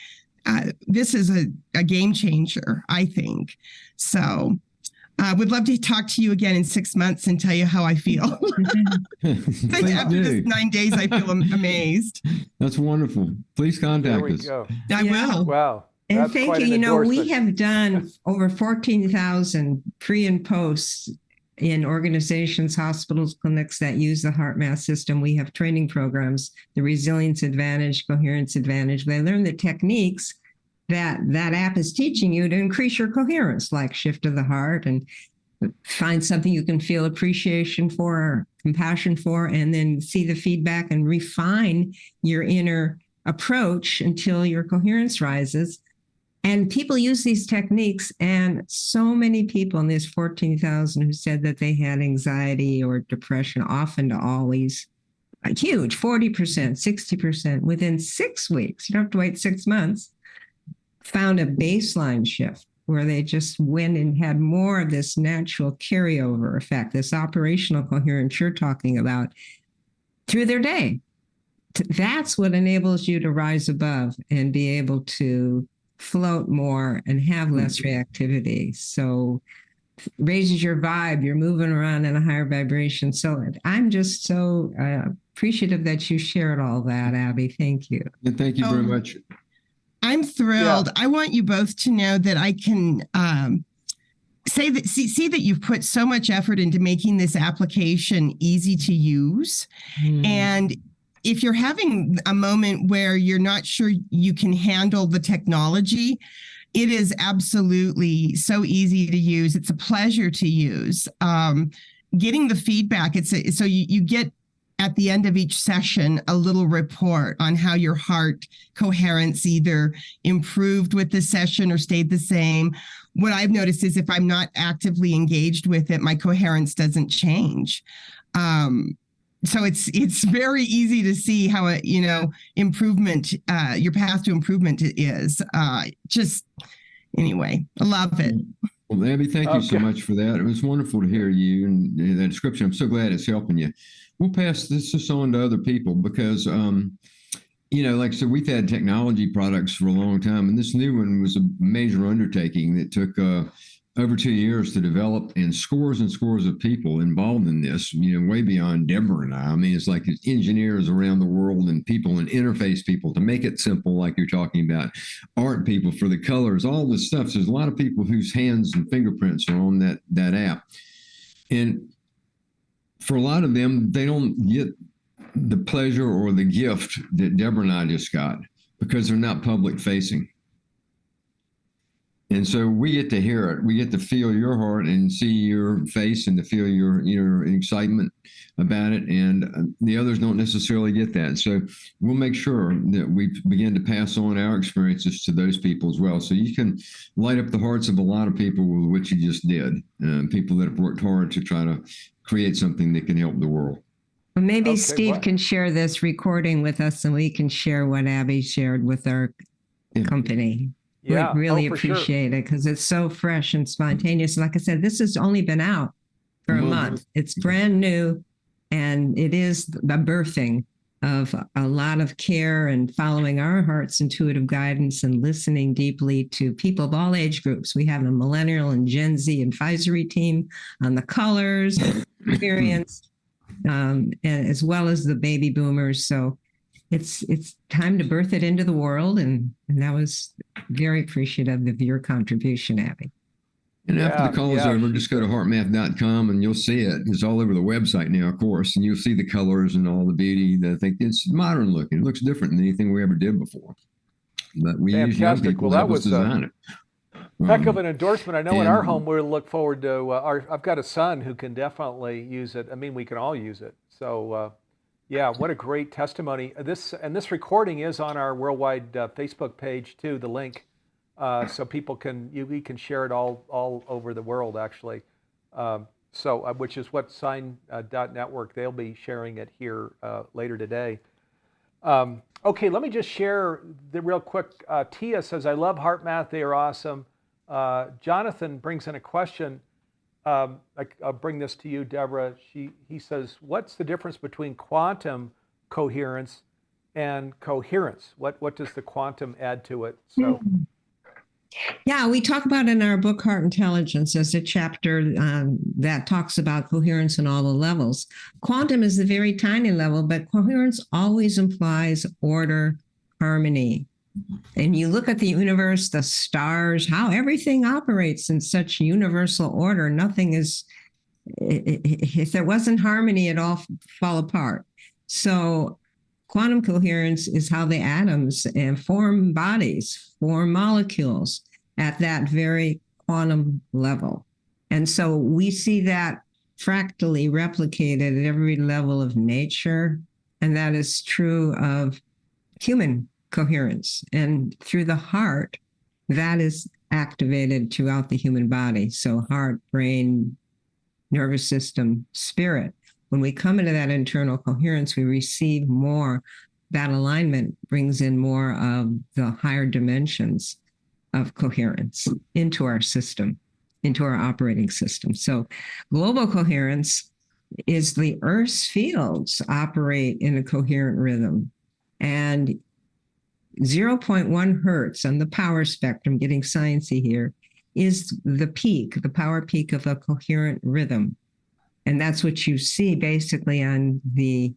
this is a game changer, I think. So I would love to talk to you again in 6 months and tell you how I feel. After this 9 days, I feel amazed. That's wonderful. Please contact us. There we go. I will. Wow. And That's thank quite you. an You know, we endorsement. have done over 14,000 pre and posts in organizations, hospitals, clinics that use the HeartMath system. We have training programs, the Resilience Advantage, Coherence Advantage. They learn the techniques that app is teaching you to increase your coherence, like shift of the heart and find something you can feel appreciation for, compassion for, and then see the feedback and refine your inner approach until your coherence rises. And people use these techniques, and so many people in this 14,000 who said that they had anxiety or depression, often to always, huge, 40%, 60%, within 6 weeks, you don't have to wait 6 months, found a baseline shift where they just went and had more of this natural carryover effect, this operational coherence you're talking about through their day. That's what enables you to rise above and be able to float more and have less reactivity. So raises your vibe, you're moving around in a higher vibration. So I'm just so appreciative that you shared all that, Abby. Thank you. And thank you very much. I'm thrilled. Yeah. I want you both to know that I can say that see that you've put so much effort into making this application easy to use. And if you're having a moment where you're not sure you can handle the technology, it is absolutely so easy to use. It's a pleasure to use. Getting the feedback, so you get at the end of each session a little report on how your heart coherence either improved with the session or stayed the same. What I've noticed is if I'm not actively engaged with it, my coherence doesn't change. So it's very easy to see how improvement, your path to improvement is. Just Anyway, I love it. Well, Abby, thank you so much for that. It was wonderful to hear you and that description. I'm so glad it's helping you. We'll pass this on to other people because, like I said, we've had technology products for a long time, and this new one was a major undertaking that took over 2 years to develop, and scores of people involved in this, way beyond Deborah and I. I mean, it's like engineers around the world and people and interface people to make it simple, like you're talking about, art people for the colors, all this stuff. So there's a lot of people whose hands and fingerprints are on that app. And for a lot of them, they don't get the pleasure or the gift that Deborah and I just got because they're not public facing. And so we get to hear it. We get to feel your heart and see your face and to feel your excitement about it. And the others don't necessarily get that. So we'll make sure that we begin to pass on our experiences to those people as well. So you can light up the hearts of a lot of people with what you just did. People that have worked hard to try to create something that can help the world. Well, maybe Steve can share this recording with us and we can share what Abby shared with our company. Yeah, we really appreciate it because it's so fresh and spontaneous. Like I said, this has only been out for a month. It's brand new, and it is the birthing of a lot of care and following our heart's intuitive guidance and listening deeply to people of all age groups. We have a millennial and Gen Z advisory team on the colors, experience, and as well as the baby boomers. So it's time to birth it into the world, and that was very appreciative of your contribution, Abby. And after the call is over, just go to heartmath.com and you'll see it. It's all over the website now, of course, and you'll see the colors and all the beauty. I think it's modern looking. It looks different than anything we ever did before. But we use young people to help us design it. Heck of an endorsement. I know in our home we'll look forward to I've got a son who can definitely use it. I mean, we can all use it. So yeah, what a great testimony. This recording is on our worldwide Facebook page too, the link. So people we can share it all over the world actually. Which is what Sign.network, they'll be sharing it here later today. Okay, let me just share the real quick. Tia says, I love HeartMath, they are awesome. Jonathan brings in a question. I'll bring this to you, Deborah. He says, what's the difference between quantum coherence and coherence? What does the quantum add to it? So. Yeah, we talk about in our book, Heart Intelligence, as a chapter that talks about coherence in all the levels. Quantum is the very tiny level, but coherence always implies order, harmony. And you look at the universe, the stars, how everything operates in such universal order. Nothing is, if there wasn't harmony, it all fall apart. So quantum coherence is how the atoms form bodies, form molecules at that very quantum level. And so we see that fractally replicated at every level of nature. And that is true of human coherence. And through the heart, that is activated throughout the human body. So heart, brain, nervous system, spirit. When we come into that internal coherence, we receive more. That alignment brings in more of the higher dimensions of coherence into our system, into our operating system. So global coherence is the Earth's fields operate in a coherent rhythm. And 0.1 hertz on the power spectrum, getting sciencey here, is the peak, the power peak of a coherent rhythm. And that's what you see basically on the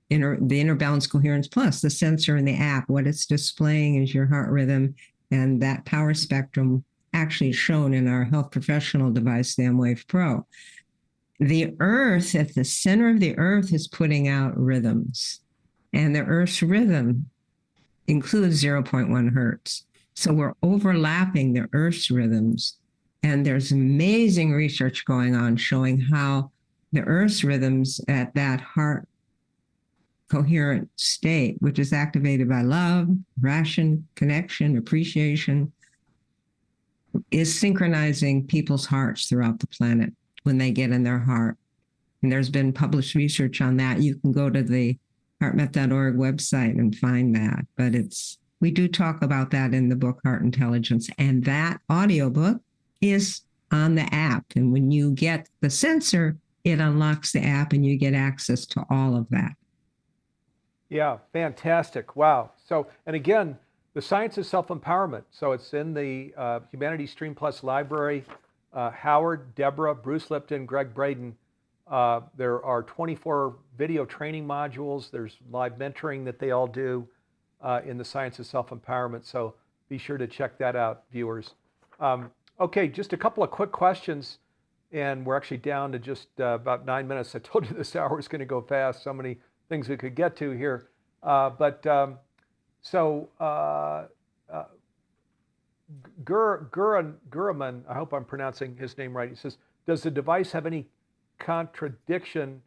Inner Balance Coherence Plus, the sensor in the app. What it's displaying is your heart rhythm, and that power spectrum actually is shown in our health professional device, the M-Wave Pro. The Earth, at the center of the Earth, is putting out rhythms, and the Earth's rhythm includes 0.1 hertz. So we're overlapping the Earth's rhythms, and there's amazing research going on showing how the Earth's rhythms at that heart coherent state, which is activated by love, passion, connection, appreciation, is synchronizing people's hearts throughout the planet when they get in their heart. And there's been published research on that. You can go to the heartmath.org website and find that. But it's we do talk about that in the book, Heart Intelligence. And that audiobook is on the app. And when you get the sensor, it unlocks the app and you get access to all of that. Yeah, fantastic. Wow. So, and again, the Science of Self-Empowerment. So it's in the Humanities Stream Plus library. Howard, Deborah, Bruce Lipton, Greg Braden. There are 24 video training modules. There's live mentoring that they all do in the Science of Self-Empowerment. So be sure to check that out, viewers. Okay, just a couple of quick questions. And we're actually down to just about 9 minutes. I told you this hour is going to go fast. So many things we could get to here. Guraman, I hope I'm pronouncing his name right. He says, does the device have any contradiction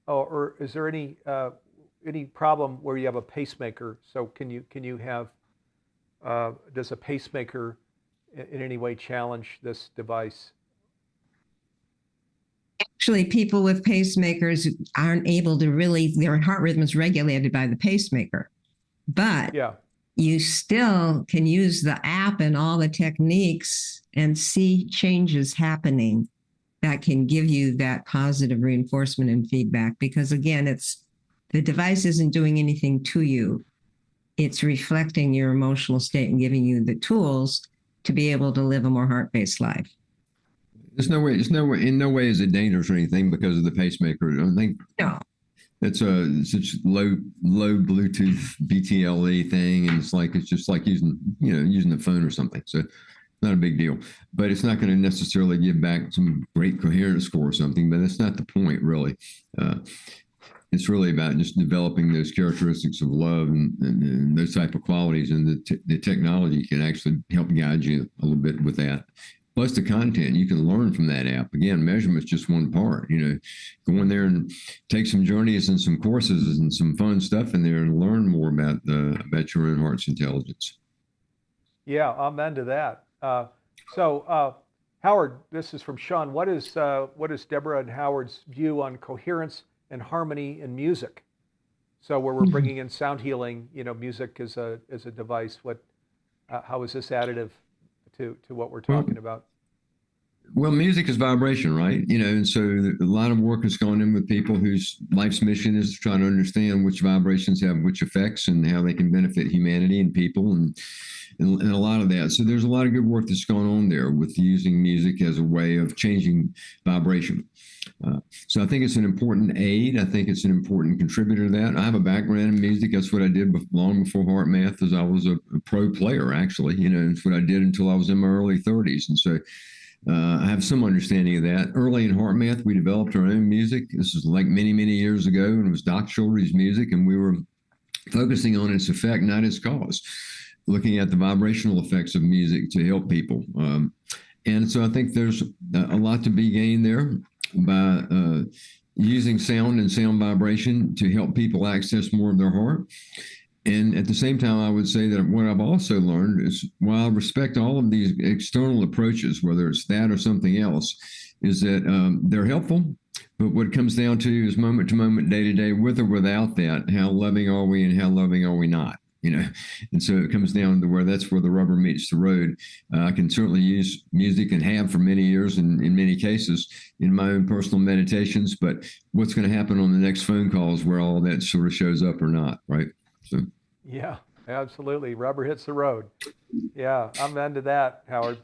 or is there any problem where you have a pacemaker? So can you have, does a pacemaker in any way challenge this device? Actually, people with pacemakers aren't able to really, their heart rhythm is regulated by the pacemaker. But yeah, you still can use the app and all the techniques and see changes happening that can give you that positive reinforcement and feedback. Because again, the device isn't doing anything to you. It's reflecting your emotional state and giving you the tools to be able to live a more heart-based life. In no way is it dangerous or anything because of the pacemaker. I don't think. No. It's such low Bluetooth BTLE thing, and it's just like using a phone or something. So not a big deal. But it's not going to necessarily give back some great coherence score or something. But that's not the point, really. It's really about just developing those characteristics of love and those type of qualities, and the technology can actually help guide you a little bit with that. Plus the content you can learn from that app. Again, measurement's just one part. Go in there and take some journeys and some courses and some fun stuff in there and learn more about your own heart's intelligence. Yeah, amen to that. Howard, this is from Sean. What is Deborah and Howard's view on coherence and harmony in music? So where we're bringing in sound healing, music as a device. How is this additive to what we're talking about? Well, music is vibration, right? And so a lot of work has gone in with people whose life's mission is to try to understand which vibrations have which effects and how they can benefit humanity and people and a lot of that. So there's a lot of good work that's gone on there with using music as a way of changing vibration. So I think it's an important aid. I think it's an important contributor to that. I have a background in music. That's what I did long before HeartMath, as I was a pro player, actually. It's what I did until I was in my early 30s. And so I have some understanding of that. Early in HeartMath, we developed our own music. This was like many, many years ago, and it was Doc Schulte's music, and we were focusing on its effect, not its cause, looking at the vibrational effects of music to help people. And so I think there's a lot to be gained there by using sound and sound vibration to help people access more of their heart. And at the same time, I would say that what I've also learned is, while I respect all of these external approaches, whether it's that or something else, is that they're helpful. But what it comes down to is moment to moment, day to day, with or without that, how loving are we and how loving are we not? And so it comes down to that's where the rubber meets the road. I can certainly use music and have for many years and in many cases in my own personal meditations, but what's going to happen on the next phone call is where all that sort of shows up or not, right? So. Yeah, absolutely. Rubber hits the road. Yeah, I'm into that, Howard.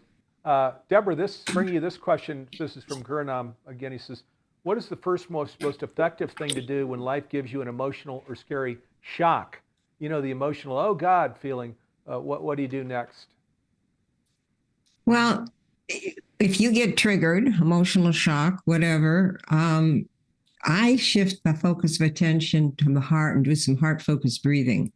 Deborah, bringing you this question. This is from Gurnam. Again, he says, what is the first most effective thing to do when life gives you an emotional or scary shock? The emotional, oh God, feeling. What do you do next? Well, if you get triggered, emotional shock, whatever, I shift the focus of attention to the heart and do some heart-focused breathing,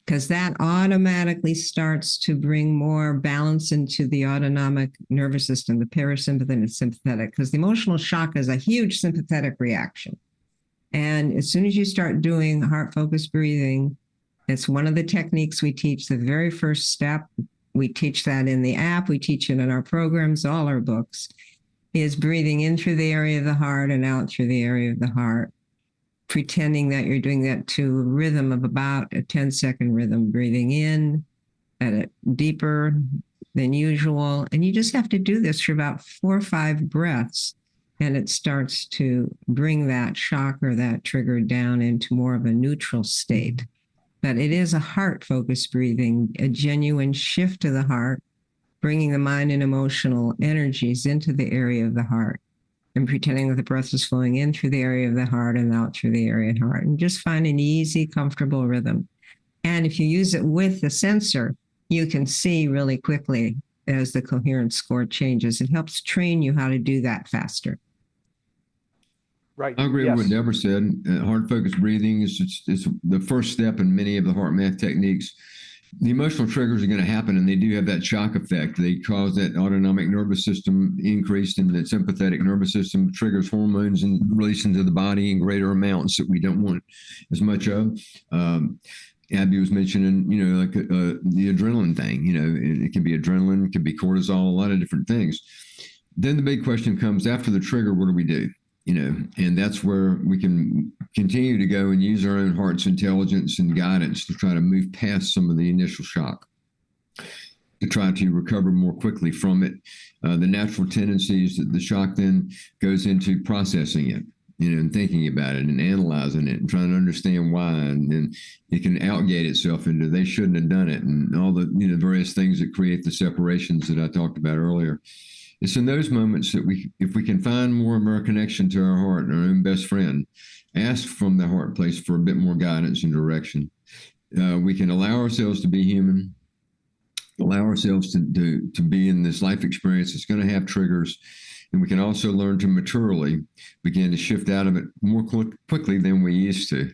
because that automatically starts to bring more balance into the autonomic nervous system, the parasympathetic and sympathetic, because the emotional shock is a huge sympathetic reaction. And as soon as you start doing heart-focused breathing, it's one of the techniques we teach, the very first step. We teach that in the app. We teach it in our programs, all our books, is breathing in through the area of the heart and out through the area of the heart, pretending that you're doing that to a rhythm of about a 10-second rhythm, breathing in at it deeper than usual. And you just have to do this for about 4 or 5 breaths. And it starts to bring that shock or that trigger down into more of a neutral state. But it is a heart-focused breathing, a genuine shift to the heart, bringing the mind and emotional energies into the area of the heart and pretending that the breath is flowing in through the area of the heart and out through the area of the heart. And just find an easy, comfortable rhythm. And if you use it with the sensor, you can see really quickly as the coherence score changes. It helps train you how to do that faster. Right. I agree Yes. with what Deborah said. Heart-focused breathing is the first step in many of the HeartMath techniques. The emotional triggers are going to happen, and they do have that shock effect. They cause that autonomic nervous system increase, and that sympathetic nervous system triggers hormones and release into the body in greater amounts that we don't want as much of. Abby was mentioning, like the adrenaline thing. It can be adrenaline, it can be cortisol, a lot of different things. Then the big question comes after the trigger, what do we do? And that's where we can continue to go and use our own heart's intelligence and guidance to try to move past some of the initial shock, to try to recover more quickly from it. The natural tendencies that the shock then goes into processing it, and thinking about it and analyzing it and trying to understand why. And then it can outgate itself into they shouldn't have done it and all the various things that create the separations that I talked about earlier. It's in those moments that if we can find more of our connection to our heart and our own best friend, ask from the heart place for a bit more guidance and direction. We can allow ourselves to be human, allow ourselves to be in this life experience that's going to have triggers. And we can also learn to maturely begin to shift out of it more quickly than we used to,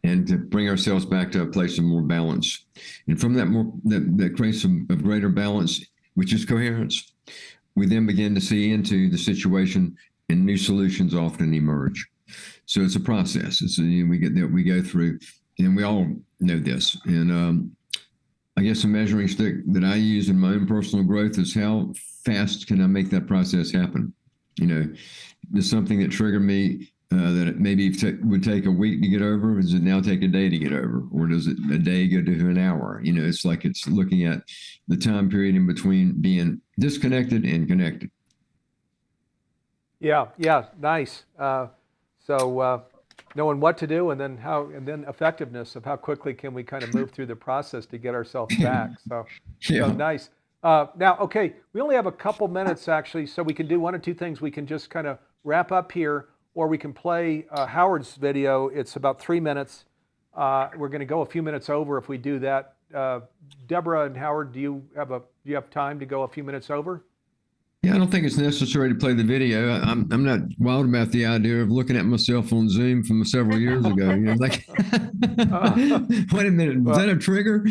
and to bring ourselves back to a place of more balance. And from that place of greater balance, which is coherence, we then begin to see into the situation, and new solutions often emerge. So it's a process. We go through, and we all know this. And I guess a measuring stick that I use in my own personal growth is how fast can I make that process happen? There's something that triggered me that it maybe would take a week to get over. Does it now take a day to get over? Or does it a day go to an hour? It's like it's looking at the time period in between being disconnected and connected. Yeah, nice. So knowing what to do and then effectiveness of how quickly can we kind of move through the process to get ourselves back. So nice. Now, okay, we only have a couple minutes actually, so we can do one or two things. We can just kind of wrap up here, or we can play Howard's video. It's about 3 minutes. We're going to go a few minutes over if we do that. Deborah and Howard, do you have time to go a few minutes over? Yeah, I don't think it's necessary to play the video. I'm not wild about the idea of looking at myself on Zoom from several years ago. Wait a minute, is that a trigger?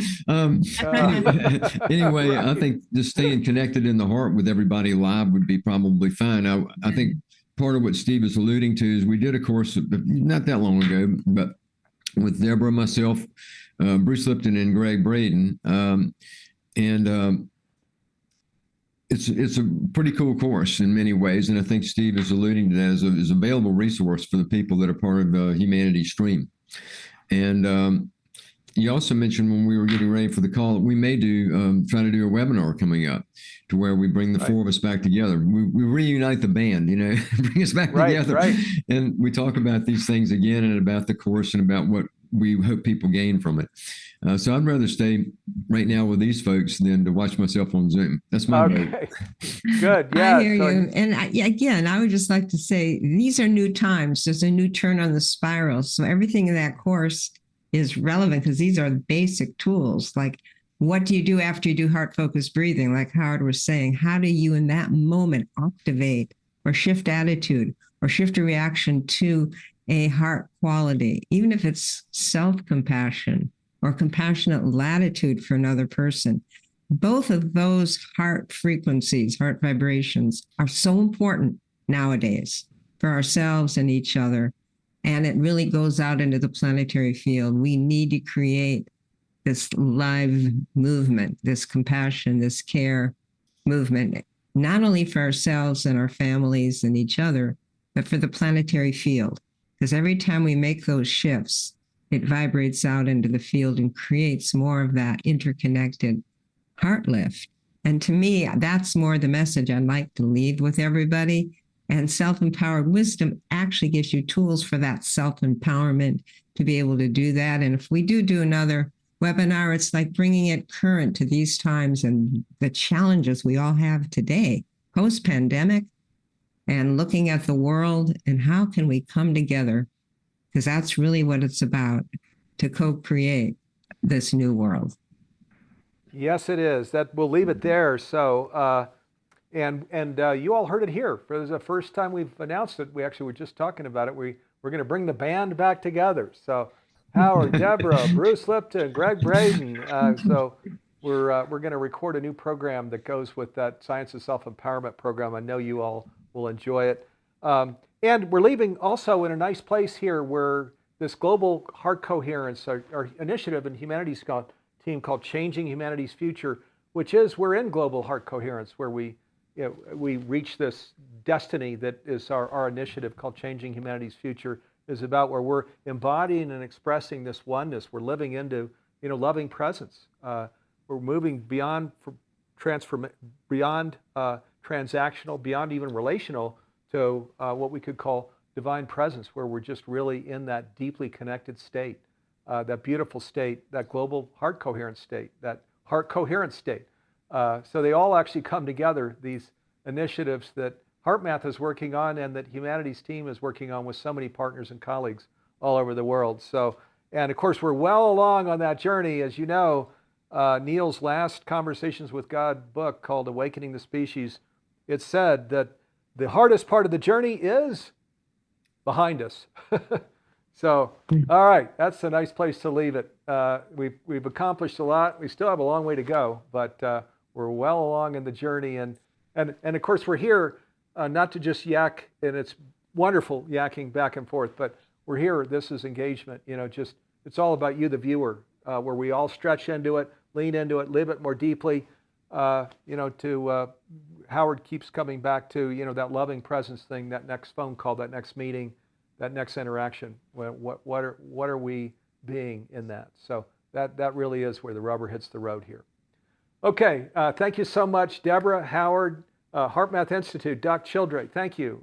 Anyway, I think just staying connected in the heart with everybody live would be probably fine. I think part of what Steve is alluding to is we did a course not that long ago, but with Deborah, myself, Bruce Lipton, and Greg Braden, it's a pretty cool course in many ways, and I think Steve is alluding to that as an available resource for the people that are part of the Humanity Stream. And you also mentioned when we were getting ready for the call that we may try to do a webinar coming up to where we bring the four of us back together. We reunite the band, bring us back together. Right. And we talk about these things again and about the course and about what we hope people gain from it. So I'd rather stay right now with these folks than to watch myself on Zoom. That's my vote. Good. Yeah. I hear you. And again, I would just like to say these are new times. There's a new turn on the spiral. So everything in that course is relevant because these are basic tools. Like, what do you do after you do heart-focused breathing? Like Howard was saying, how do you in that moment activate or shift attitude or shift a reaction to a heart quality, even if it's self-compassion or compassionate latitude for another person? Both of those heart frequencies, heart vibrations, are so important nowadays for ourselves and each other. And it really goes out into the planetary field. We need to create this live movement, this compassion, this care movement, not only for ourselves and our families and each other, but for the planetary field. Because every time we make those shifts, it vibrates out into the field and creates more of that interconnected heart lift. And to me, that's more the message I'd like to leave with everybody. And self-empowered wisdom actually gives you tools for that self-empowerment to be able to do that. And if we do another webinar, it's like bringing it current to these times and the challenges we all have today, post-pandemic, and looking at the world and how can we come together, because that's really what it's about, to co-create this new world. Yes, it is. That we'll leave it there. So, and you all heard it here. For the first time we've announced it. We actually were just talking about it. We're going to bring the band back together. So, Howard, Deborah, Bruce Lipton, Greg Braden. So we're going to record a new program that goes with that Science of Self-Empowerment program. I know you all will enjoy it. And we're leaving also in a nice place here where this global heart coherence, our initiative in humanities team called Changing Humanity's Future, which is we're in global heart coherence where we reach this destiny that is our initiative called Changing Humanity's Future, is about where we're embodying and expressing this oneness. We're living into loving presence. We're moving beyond transactional, beyond even relational, to what we could call divine presence, where we're just really in that deeply connected state, that beautiful state, that global heart coherence state, that heart coherence state. So they all actually come together, these initiatives that HeartMath is working on and that Humanities team is working on with so many partners and colleagues all over the world. So, and of course, we're well along on that journey. As you know, Neil's last Conversations with God book called Awakening the Species, it said that the hardest part of the journey is behind us. So, all right, that's a nice place to leave it. We've accomplished a lot. We still have a long way to go, but we're well along in the journey. And of course, we're here not to just yak, and it's wonderful yakking back and forth, but we're here. This is engagement. It's all about you, the viewer, where we all stretch into it, lean into it, live it more deeply. Howard keeps coming back to, that loving presence thing, that next phone call, that next meeting, that next interaction. What are we being in that? So that really is where the rubber hits the road here. Okay, thank you so much, Deborah, Howard, HeartMath Institute, Doc Childre, thank you.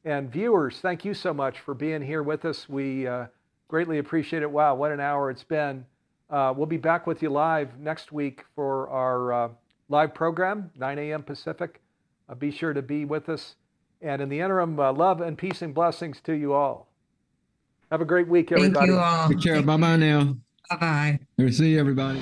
And viewers, thank you so much for being here with us. We greatly appreciate it. Wow, what an hour it's been. We'll be back with you live next week for our live program, 9 a.m. Pacific. Be sure to be with us. And in the interim, love and peace and blessings to you all. Have a great week, everybody. Thank you all. Take care. Bye-bye now. Bye-bye. See you, everybody.